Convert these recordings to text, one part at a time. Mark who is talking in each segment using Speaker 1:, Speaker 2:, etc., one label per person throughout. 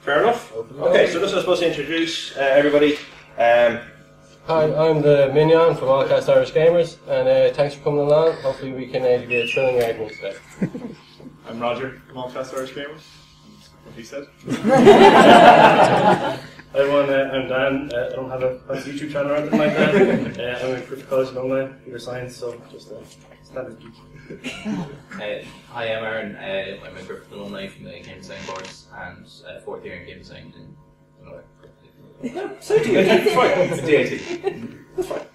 Speaker 1: Fair enough. Okay, so just I suppose to introduce everybody.
Speaker 2: Hi, I'm the Minyon from Allcast Irish Gamers, and thanks for coming along. Hopefully we can give you a thrilling argument today.
Speaker 3: I'm Roger from Allcast Irish Gamers. What he said.
Speaker 4: Hi everyone, I'm Dan. I don't have a YouTube channel or anything like that. I'm in Craic College alumni, computer science, so just a standard geek.
Speaker 5: Hi, I'm Aaron. I'm a Craic alumni from the game design course and fourth year in game design in Illinois.
Speaker 1: So DAT, fine. DAT. That's fine.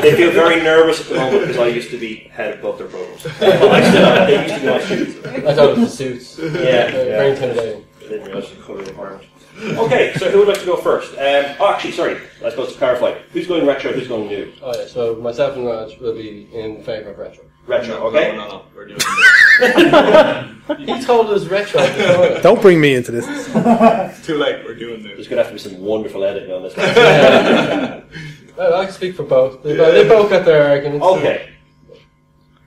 Speaker 1: They feel very nervous at the moment because I used to be head of both their programs. They used to be my students.
Speaker 2: I thought it was the suits.
Speaker 1: Yeah.
Speaker 2: Very intimidating.
Speaker 1: I didn't realise the colour of the environment. Okay, so who would like to go first? Actually, sorry, I suppose to clarify, who's going retro, who's going new?
Speaker 2: Oh yeah, so myself and Raj will be in favour of retro.
Speaker 1: Retro, okay?
Speaker 3: No, we're doing
Speaker 2: He told us retro before.
Speaker 6: Don't bring me into this.
Speaker 3: Too late, we're doing this.
Speaker 1: There's going to have to be some wonderful editing on this one.
Speaker 2: Well, I can speak for both. They both got their arguments.
Speaker 1: Okay.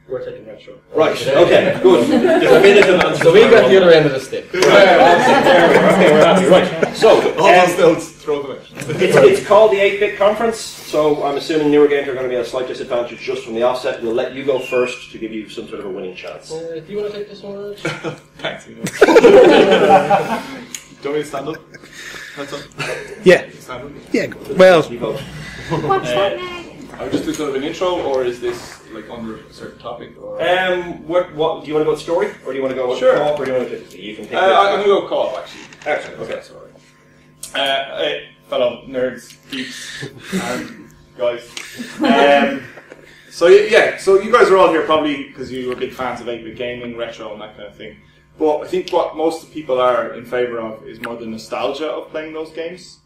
Speaker 4: We're taking retro.
Speaker 1: Right, okay, good. Definitive answer.
Speaker 2: So we got the other end of the stick.
Speaker 1: Okay, we're happy. Right, so
Speaker 3: Almost don't throw them out.
Speaker 1: it's called the 8-Bit Conference, so I'm assuming newer games are going to be at a slight disadvantage just from the offset. We'll let you go first to give you some sort of a winning chance.
Speaker 2: Do you want to take this one, Raj?
Speaker 3: Thanks. Do you want me to stand up? That's up.
Speaker 6: Yeah.
Speaker 3: Stand up.
Speaker 6: Yeah. Well,
Speaker 1: You vote.
Speaker 7: What's that name?
Speaker 3: Are we just doing sort of an intro, or is this like under a certain topic? Or
Speaker 1: What do you want to go with story, or do you want to go with co-op, or do you want to? You can pick.
Speaker 3: I'm going to go co-op actually.
Speaker 1: Excellent. Okay.
Speaker 3: That's alright. Fellow nerds, geeks, and guys. So you guys are all here probably because you were big fans of 8-bit gaming, retro, and that kind of thing. But I think what most people are in favour of is more the nostalgia of playing those games.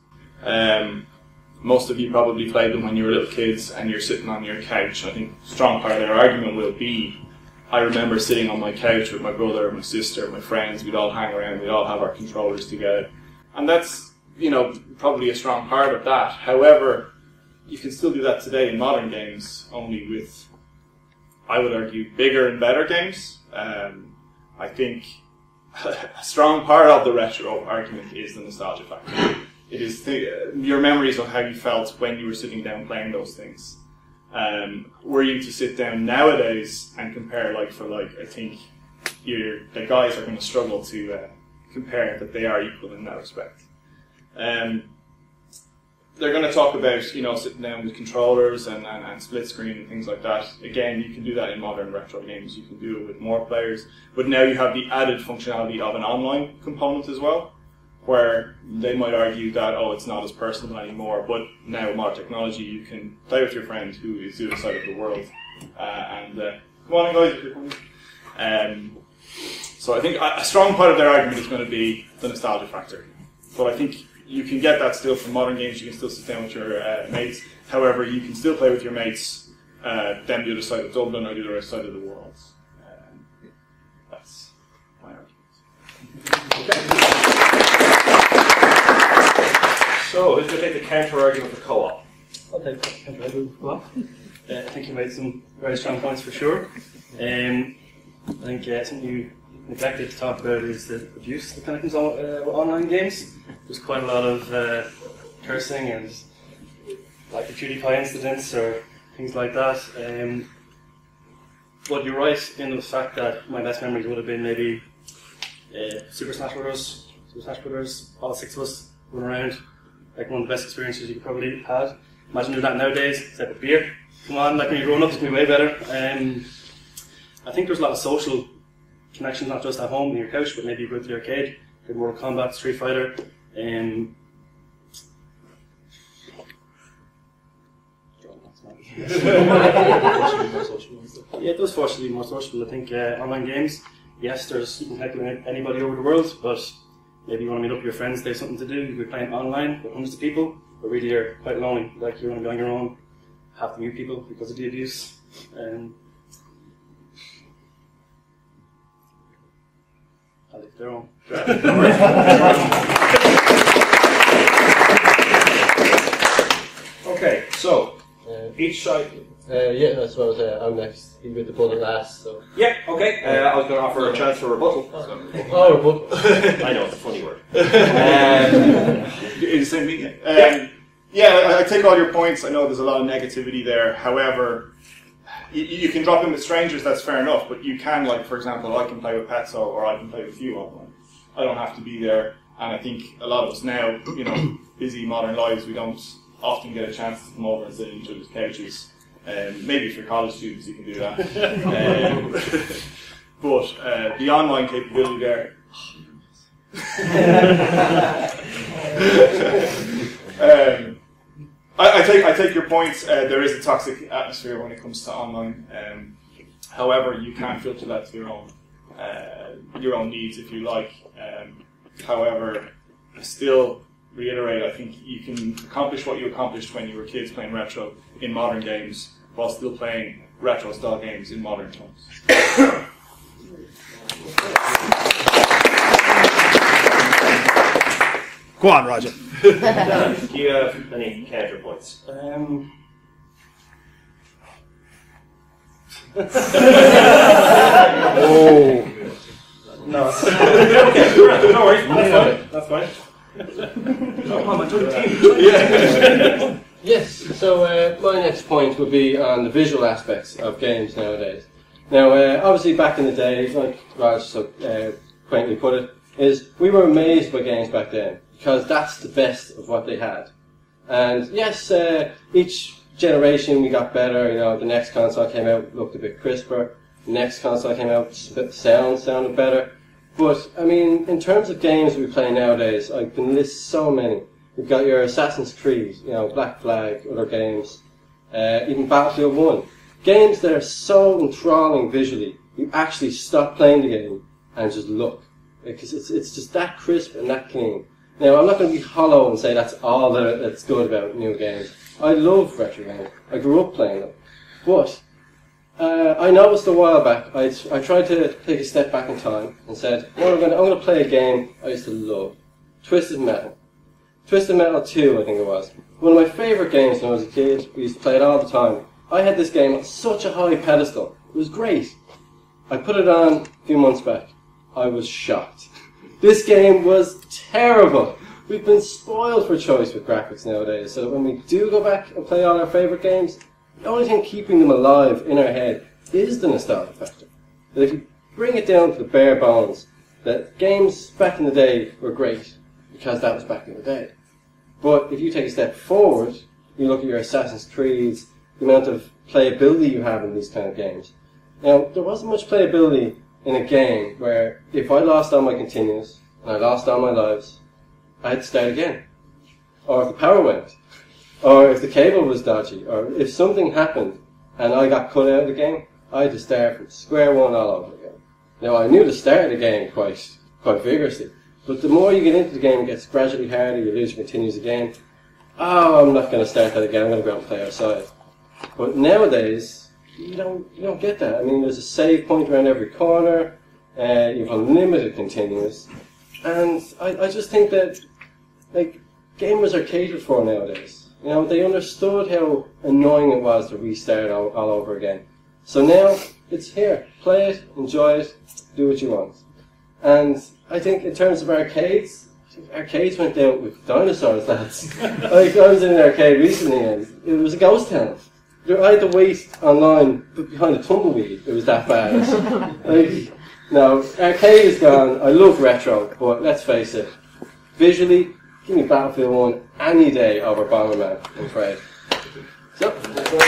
Speaker 3: Most of you probably played them when you were little kids and you're sitting on your couch. I think a strong part of their argument will be, I remember sitting on my couch with my brother, my sister, my friends, we'd all hang around, we'd all have our controllers together. And that's, probably a strong part of that. However, you can still do that today in modern games, only with, I would argue, bigger and better games. I think a strong part of the retro argument is the nostalgia factor. It is your memories of how you felt when you were sitting down playing those things. Were you to sit down nowadays and compare like for like, I think the guys are going to struggle to compare that they are equal in that respect. They're going to talk about sitting down with controllers and split screen and things like that. Again, you can do that in modern retro games. You can do it with more players, but now you have the added functionality of an online component as well, where they might argue that, it's not as personal anymore, but now with modern technology you can play with your friend who is the other side of the world. Come on guys. So I think a strong part of their argument is going to be the nostalgia factor. But I think you can get that still from modern games, you can still sit down with your mates. However, you can still play with your mates, them the other side of Dublin or the other side of the world. That's my argument.
Speaker 1: Okay. So, who's going to take the counter-argument for co-op?
Speaker 4: I'll take the counter-argument for co-op. I think you made some very strong points for sure. I think something you neglected to talk about is the abuse that kind of comes on with online games. There's quite a lot of cursing and like the PewDiePie incidents or things like that. But you're right in the fact that my best memories would have been maybe Super Smash Brothers, all 6 of us running around. Like one of the best experiences you could probably have had. Imagine doing that nowadays, except with beer. Come on, like when you're growing up, it's going to be way better. I think there's a lot of social connections, not just at home in your couch, but maybe you go to the arcade, play Mortal Kombat, Street Fighter. Yeah, it does force you to be more social. I think online games, yes, you can connect with anybody over the world, but maybe you want to meet up with your friends, there's something to do, you could be playing online with hundreds of people, but really you're quite lonely, like you want to be on your own, have to mute people because of the abuse. I think their own.
Speaker 1: Okay, so each side.
Speaker 2: Yeah, I suppose I'm next. He with the bullet last, so.
Speaker 1: Yeah, okay. I was going to offer a chance for rebuttal.
Speaker 2: Oh, rebuttal.
Speaker 1: I know, it's a funny word.
Speaker 3: You're the same me. Yeah, I take all your points. I know there's a lot of negativity there. However, you can drop in with strangers, that's fair enough, but you can, like, for example, I can play with Petso or I can play with you online. I don't have to be there, and I think a lot of us now, you know, busy modern lives, we don't often get a chance to come over and sit in each other's couches. Maybe for college students you can do that. But the online capability there... I take your points. There is a toxic atmosphere when it comes to online. However, you can filter that to your own needs if you like. However, I still reiterate, I think you can accomplish what you accomplished when you were kids playing retro in modern games while still playing retro style games in modern times.
Speaker 6: Go on, Roger.
Speaker 1: Dan, do you have any counterpoints?
Speaker 6: Oh.
Speaker 1: No. Okay, no worries. That's fine.
Speaker 2: Yes, so my next point would be on the visual aspects of games nowadays. Now, obviously back in the day, like Raj so quaintly put it, is we were amazed by games back then, because that's the best of what they had. And yes, each generation we got better, you know, the next console came out, looked a bit crisper, the next console came out, sounded better. But, I mean, in terms of games we play nowadays, I can list so many. We've got your Assassin's Creed, you know, Black Flag, other games, even Battlefield 1. Games that are so enthralling visually, you actually stop playing the game and just look. Because it's just that crisp and that clean. Now, I'm not going to be hollow and say that's all that's good about new games. I love retro games. I grew up playing them. But I noticed a while back, I tried to take a step back in time and said, well, I'm going to play a game I used to love. Twisted Metal. Twisted Metal 2, I think it was. One of my favourite games when I was a kid. We used to play it all the time. I had this game on such a high pedestal. It was great. I put it on a few months back. I was shocked. This game was terrible. We've been spoiled for choice with graphics nowadays, so when we do go back and play all our favourite games, the only thing keeping them alive in our head is the nostalgia factor. That if you bring it down to the bare bones, that games back in the day were great, because that was back in the day. But if you take a step forward, you look at your Assassin's Creeds, the amount of playability you have in these kind of games. Now, there wasn't much playability in a game where if I lost all my continues, and I lost all my lives, I had to start again. Or if the power went, or if the cable was dodgy, or if something happened and I got cut out of the game, I had to start from square one all over again. Now, I knew the start of the game quite vigorously, but the more you get into the game, it gets gradually harder, you lose your continues again. Oh, I'm not going to start that again, I'm going to go out and play outside. But nowadays, you don't get that. I mean, there's a save point around every corner, you've unlimited continues, and I just think that, like, gamers are catered for nowadays. You know, they understood how annoying it was to restart all over again. So now, it's here. Play it, enjoy it, do what you want. And I think in terms of arcades went out with dinosaurs, lads. Like, I was in an arcade recently and it was a ghost town. I had to wait online behind a tumbleweed. It was that bad. Like, no, arcade is gone. I love retro, but let's face it, visually, give me Battlefield 1 any day over Bomberman and Craic. So, that's what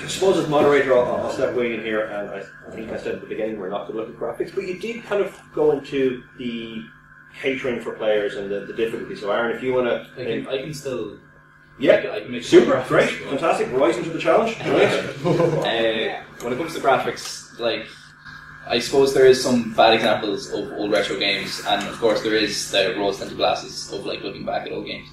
Speaker 1: I suppose as moderator, I'll step way in here, and I think I said at the beginning we're not going to look at graphics, but you did kind of go into the catering for players and the difficulty. So, Aaron, if you want to,
Speaker 5: I can still.
Speaker 1: Yeah,
Speaker 5: I can make
Speaker 1: super, great, fantastic, rising to the challenge.
Speaker 5: When it comes to graphics, like, I suppose there is some bad examples of old retro games, and of course there is the rose-tinted glasses of like looking back at old games.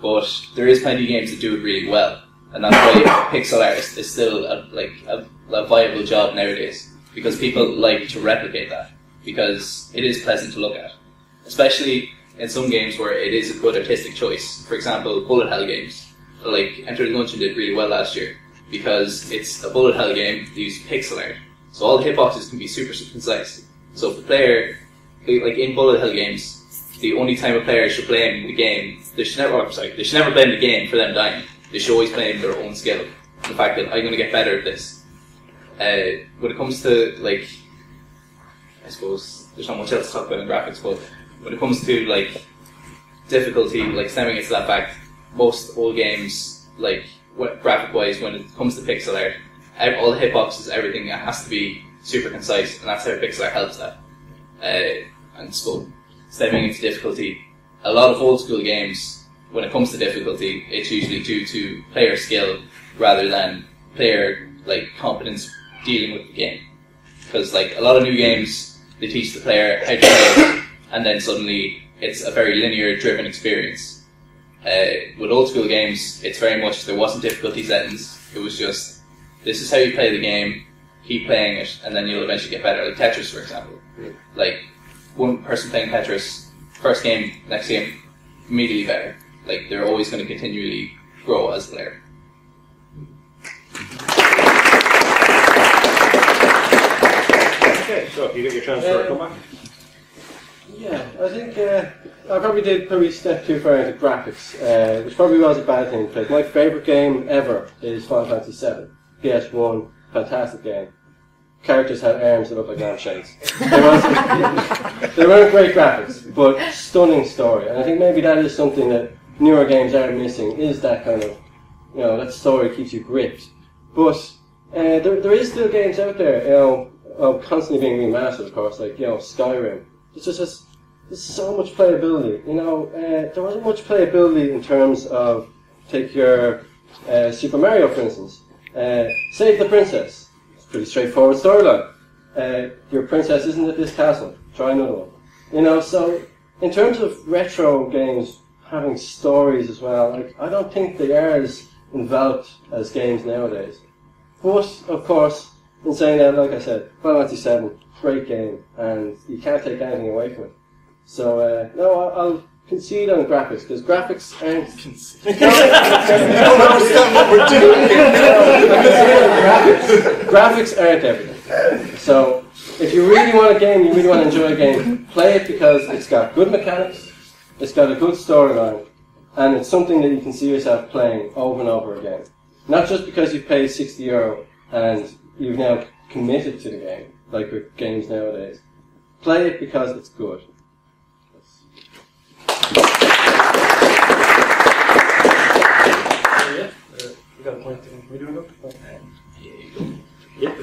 Speaker 5: But there is plenty of games that do it really well, and that's why pixel art is still a viable job nowadays, because people like to replicate that, because it is pleasant to look at. Especially in some games where it is a good artistic choice. For example, bullet hell games. Like Enter the Gungeon did really well last year because it's a bullet hell game that uses pixel art. So all the hitboxes can be super concise. So if the player, like in bullet hell games, the only time a player should blame the game, they should never blame the game for them dying. They should always blame their own skill. The fact that I'm going to get better at this. When it comes to, like, I suppose there's not much else to talk about in graphics, but when it comes to, like, difficulty, like stemming into that fact, most old games, like, graphic-wise, when it comes to pixel art, all the hitboxes, everything, it has to be super concise, and that's how pixel art helps that. And so, stemming into difficulty, a lot of old school games, when it comes to difficulty, it's usually due to player skill rather than player like competence dealing with the game. Because like a lot of new games, they teach the player how to play, and then suddenly it's a very linear driven experience. With old school games, it's very much there wasn't difficulty settings. It was just this is how you play the game, keep playing it, and then you'll eventually get better. Like Tetris, for example. Like one person playing Tetris, first game, next game, immediately better. Like they're always going to continually grow as a player.
Speaker 1: Okay, so you get your chance for a comeback.
Speaker 2: Yeah, I think I probably stepped too far into graphics, which probably was a bad thing because my favourite game ever is Final Fantasy VII. PS1, fantastic game. Characters had arms that looked like lampshades. They weren't great graphics, but stunning story. And I think maybe that is something that newer games are missing, is that kind of, you know, that story keeps you gripped. But there is still games out there, you know, constantly being remastered, of course, like, you know, Skyrim. There's so much playability, you know. There wasn't much playability in terms of, take your Super Mario, for instance. Save the Princess. Pretty straightforward storyline. Your princess isn't at this castle. Try another one. You know, so in terms of retro games having stories as well, like, I don't think they are as enveloped as games nowadays. But of course, in saying that, like I said, Final Fantasy VII, great game, and you can't take anything away from it. So no, I'll concede on graphics because graphics aren't.
Speaker 3: You don't understand what we're doing here.
Speaker 2: Graphics aren't everything. So if you really want a game, you really want to enjoy a game, play it because it's got good mechanics, it's got a good storyline, and it's something that you can see yourself playing over and over again. Not just because you've paid €60 and you've now committed to the game, like with games nowadays. Play it because it's good.
Speaker 4: You got a point. Can we do it?
Speaker 5: Yeah.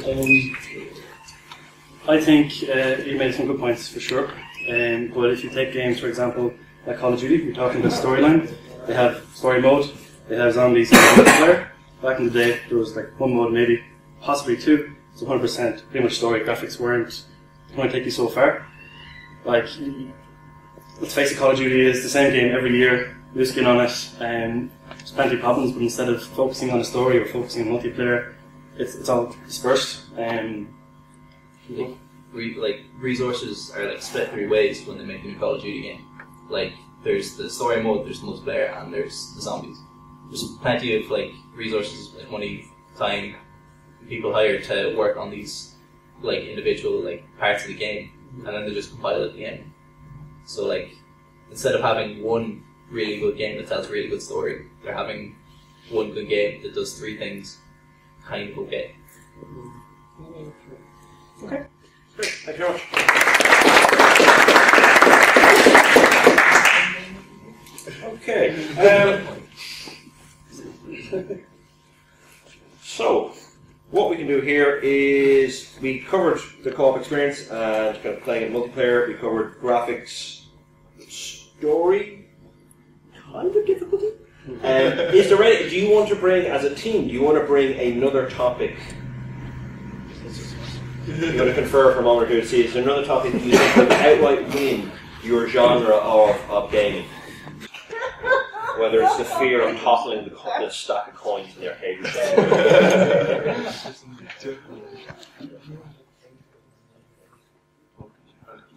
Speaker 4: I think you made some good points for sure. But if you take games, for example, like Call of Duty, we're talking about storyline. They have story mode. They have zombies and multiplayer. Back in the day, there was like one mode, maybe, possibly two. It's 100% pretty much story. Graphics weren't going to take you so far. Like, let's face it, Call of Duty is the same game every year. New skin on it, and there's plenty of problems. But instead of focusing on the story or focusing on multiplayer, it's all dispersed.
Speaker 5: Like resources are like split three ways when they make a new Call of Duty game. Like there's the story mode, there's the multiplayer, and there's the zombies. There's plenty of like resources, like money, time, people hired to work on these like individual like parts of the game, and then they just compile it at the end. So like instead of having one really good game that tells a really good story, they're having one good game that does three things kind of okay.
Speaker 1: Okay, great. Thank you very much. Okay. So, what we can do here is we covered the co-op experience and kind of playing in multiplayer. We covered graphics, story, kind of difficulty. Is there any? Do you want to bring, as a team? Do you want to bring another topic? You want to confer for a moment or two to see, is there another topic that you think would outright win your genre of gaming? Whether it's the fear of toppling the stack of coins in the arcade machine.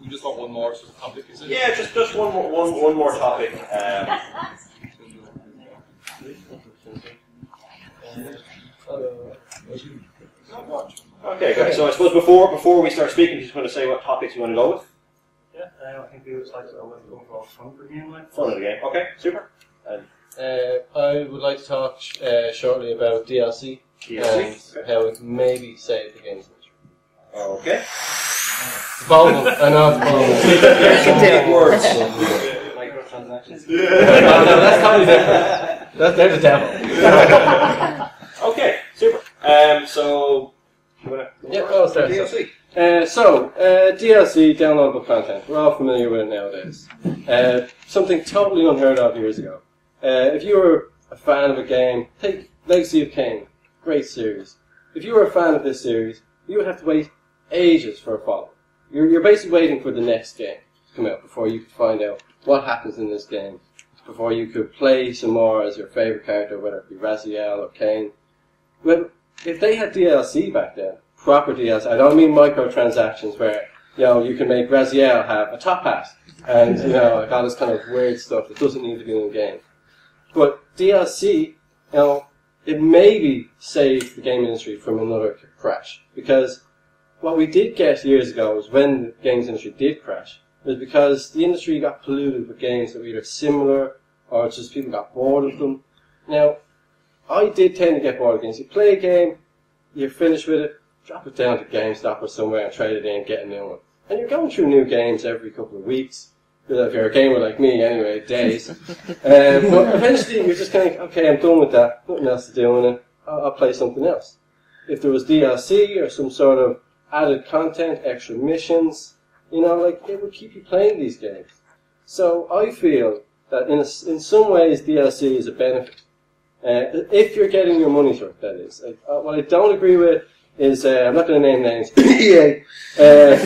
Speaker 3: We just just want one more sort of topic, is it?
Speaker 1: Yeah, just one more topic. Okay, guys. So I suppose before we start speaking, just want to say what topics you want to go with.
Speaker 4: Yeah, I think we would like to go with overall fun for the game.
Speaker 1: Fun of the game. Okay, super.
Speaker 2: I would like to talk shortly about DLC and how it can maybe save the game's industry.
Speaker 1: Okay.
Speaker 2: Bold. I know it's bold.
Speaker 1: Take words.
Speaker 4: Microtransactions.
Speaker 2: No, that's totally different. They're the devil.
Speaker 1: Okay, super. So, you want to
Speaker 2: I'll start.
Speaker 1: DLC?
Speaker 2: DLC, downloadable content. We're all familiar with it nowadays. Something totally unheard of years ago. If you were a fan of a game, take Legacy of Kain, great series. If you were a fan of this series, you would have to wait ages for a follow. You're basically waiting for the next game to come out before you could find out what happens in this game, before you could play some more as your favourite character, whether it be Raziel or Kain. Well, if they had DLC back then, proper DLC, I don't mean microtransactions where, you can make Raziel have a top hat and, like all this kind of weird stuff that doesn't need to be in the game. But DLC, it maybe saved the game industry from another crash. Because what we did get years ago was when the games industry did crash, was because the industry got polluted with games that were either similar or just people got bored of them. Now, I did tend to get bored of games. You play a game, you're finished with it, drop it down to GameStop or somewhere and trade it in and get a new one. And you're going through new games every couple of weeks. If you're a gamer like me, anyway, days. But eventually you're just kind of, okay, I'm done with that. Nothing else to do, and I'll play something else. If there was DLC or some sort of added content, extra missions, it would keep you playing these games. So I feel that in some ways DLC is a benefit. If you're getting your money's worth, that is. What I don't agree with is, I'm not going to name names, EA, that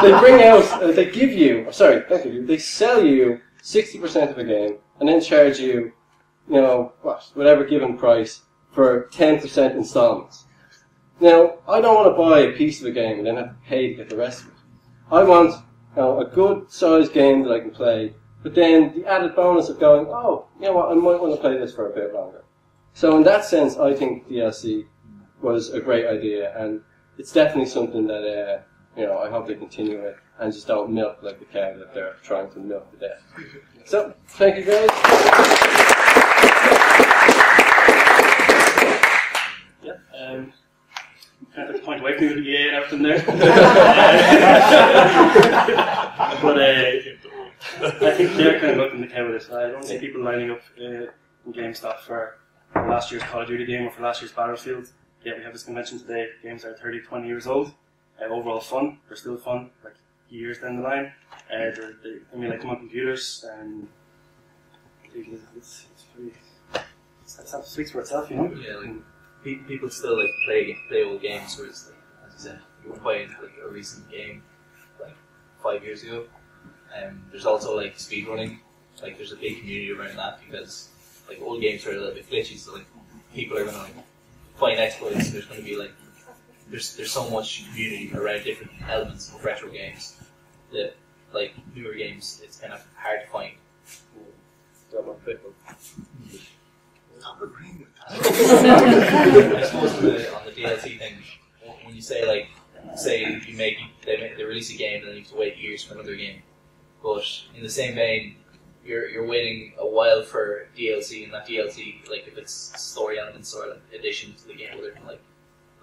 Speaker 2: they bring out, they give you, sorry, don't give you, they sell you 60% of a game and then charge you, whatever given price for 10% installments. Now, I don't want to buy a piece of a game and then have to pay to get the rest of it. I want a good sized game that I can play, but then the added bonus of going, you know what, I might want to play this for a bit longer. So in that sense, I think DLC was a great idea, and it's definitely something that, I hope they continue it and just don't milk like the cow that they're trying to milk to death. So, thank you guys.
Speaker 4: Yeah, kind of point away from you with the EA and everything there. But I think they're kind of milking the cow with this. I don't see people lining up in GameStop for last year's Call of Duty game or for last year's Battlefield. Yeah, we have this convention today. Games are 30, 20 years old. Overall fun. They're still fun, like years down the line. They come on computers, and it speaks for itself,
Speaker 5: Yeah, like people still like play old games. Whereas, like, as you said, you were playing like a recent game like 5 years ago. There's also like speedrunning. Like there's a big community around that because like old games are a little bit glitchy, so like people are gonna find exploits. There's going to be like there's so much community around different elements of retro games that like newer games it's kind of hard to find.
Speaker 3: Stop agreeing with that.
Speaker 5: I suppose on the DLC thing, when you say like say they release a game and then you have to wait years for another game, but in the same vein. You're waiting a while for DLC, and that DLC, like if it's story elements or like addition to the game, whether like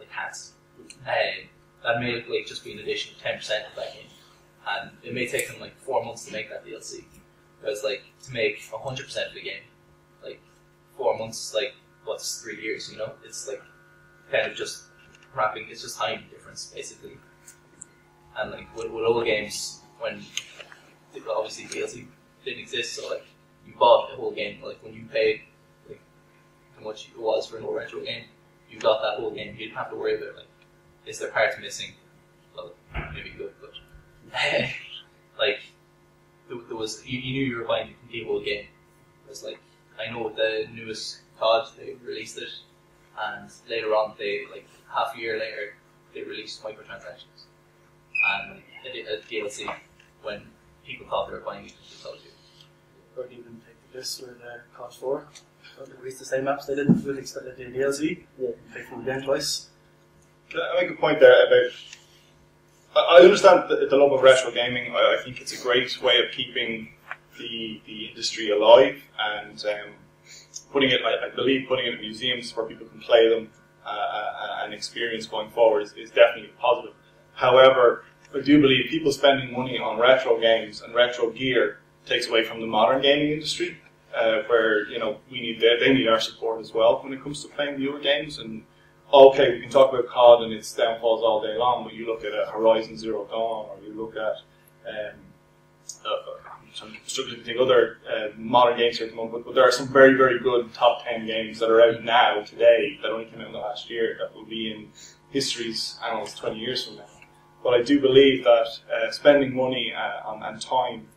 Speaker 5: hats, that may like just be an addition of 10% of that game, and it may take them like 4 months to make that DLC. Whereas like to make 100% of the game, like 4 months, like what's 3 years? It's like kind of just wrapping. It's just time difference basically. And like with old games, when obviously DLC didn't exist, so like you bought the whole game, like when you paid like how much it was for an old retro game, you got that whole game. You didn't have to worry about like is there parts missing? Well, maybe good, but like there was you knew you were buying a complete whole game. It's like I know with the newest COD they released it, and later on they like half a year later they released microtransactions, and a DLC when people thought they were buying it.
Speaker 4: Or even take the piss with COD 4. They released the same maps, they didn't really expect it to be DLC. Yeah. Pay for them again twice.
Speaker 3: Can I make a point there about... I understand the love of retro gaming. I think it's a great way of keeping the industry alive, and putting it, I believe putting it in museums where people can play them and experience going forward is definitely positive. However, I do believe people spending money on retro games and retro gear takes away from the modern gaming industry, where they need our support as well when it comes to playing newer games. And okay, we can talk about COD and its downfalls all day long, but you look at Horizon Zero Dawn, or you look at I'm struggling to think other modern games here at the moment, but there are some very, very good top 10 games that are out now, today, that only came out in the last year, that will be in history's annals 20 years from now. But I do believe that spending money and time,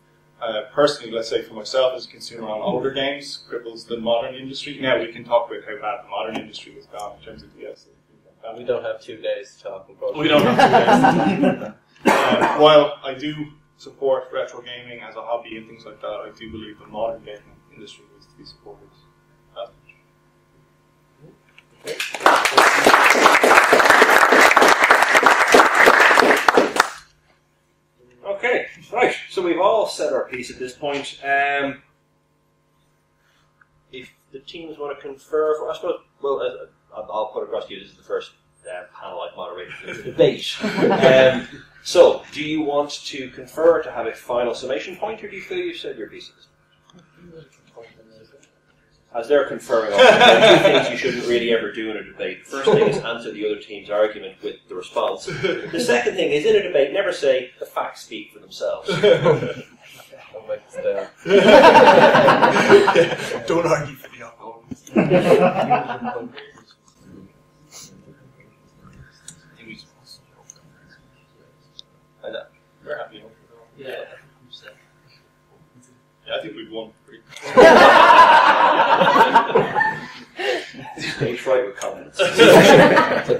Speaker 3: personally, let's say for myself as a consumer on older games, cripples the modern industry. Now we can talk about how bad the modern industry has gone in terms of DLC.
Speaker 2: We don't have 2 days to talk about.
Speaker 3: We don't have 2 days. While I do support retro gaming as a hobby and things like that, I do believe the modern gaming industry needs to be supported as much.
Speaker 1: Okay, right. So we've all said our piece at this point. If the teams want to confer, I suppose, well, I'll put across to you, this is the first panel I've moderated for the debate. So, do you want to confer to have a final summation point, or do you feel you've said your pieces? As they're conferring on, there are 2 things you shouldn't really ever do in a debate. The first thing is answer the other team's argument with the response. The second thing is, in a debate, never say, the facts speak for themselves.
Speaker 2: Don't
Speaker 3: argue for the opponent. We're happy enough.
Speaker 5: Yeah.
Speaker 3: I think we've won.
Speaker 1: Stage right with comments.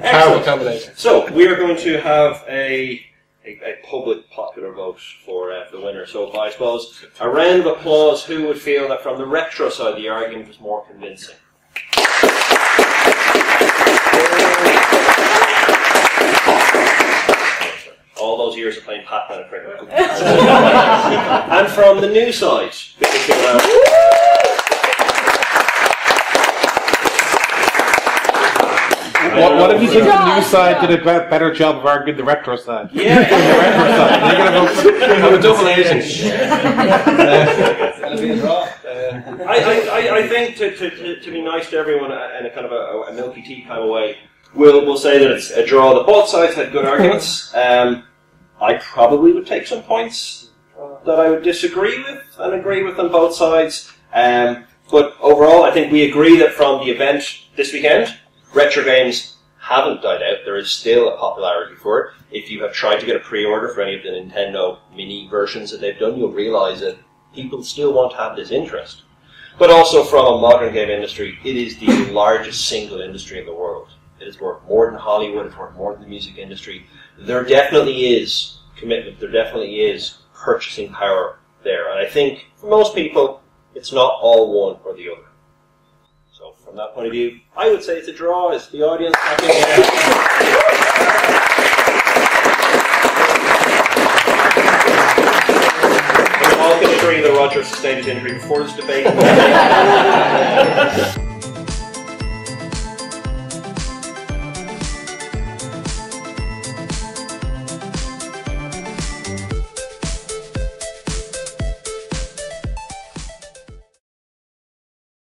Speaker 2: Powerful combination.
Speaker 1: So, we are going to have a public popular vote for the winner. So, I suppose, a round of applause. Who would feel that from the retro side the argument was more convincing? All those years of playing Pac-Man and Craic. And from the new side,
Speaker 6: what if you think the new side did a better job of arguing the retro side?
Speaker 1: Yeah,
Speaker 6: the retro side. They're going to vote.
Speaker 2: I'm a double agent.
Speaker 1: I think to be nice to everyone in a kind of a milky tea kind of way, we'll say that it's a draw. That both sides had good arguments. I probably would take some points that I would disagree with and agree with on both sides. But overall, I think we agree that from the event this weekend, retro games haven't died out. There is still a popularity for it. If you have tried to get a pre-order for any of the Nintendo mini versions that they've done, you'll realise that people still want to have this interest. But also from a modern game industry, it is the largest single industry in the world. It is worth more than Hollywood, it's worth more than the music industry. There definitely is commitment, there definitely is purchasing power there. And I think for most people, it's not all one or the other. So from that point of view, I would say it's a draw. Is the audience happy? We all can agree that Roger sustained his injury before this debate.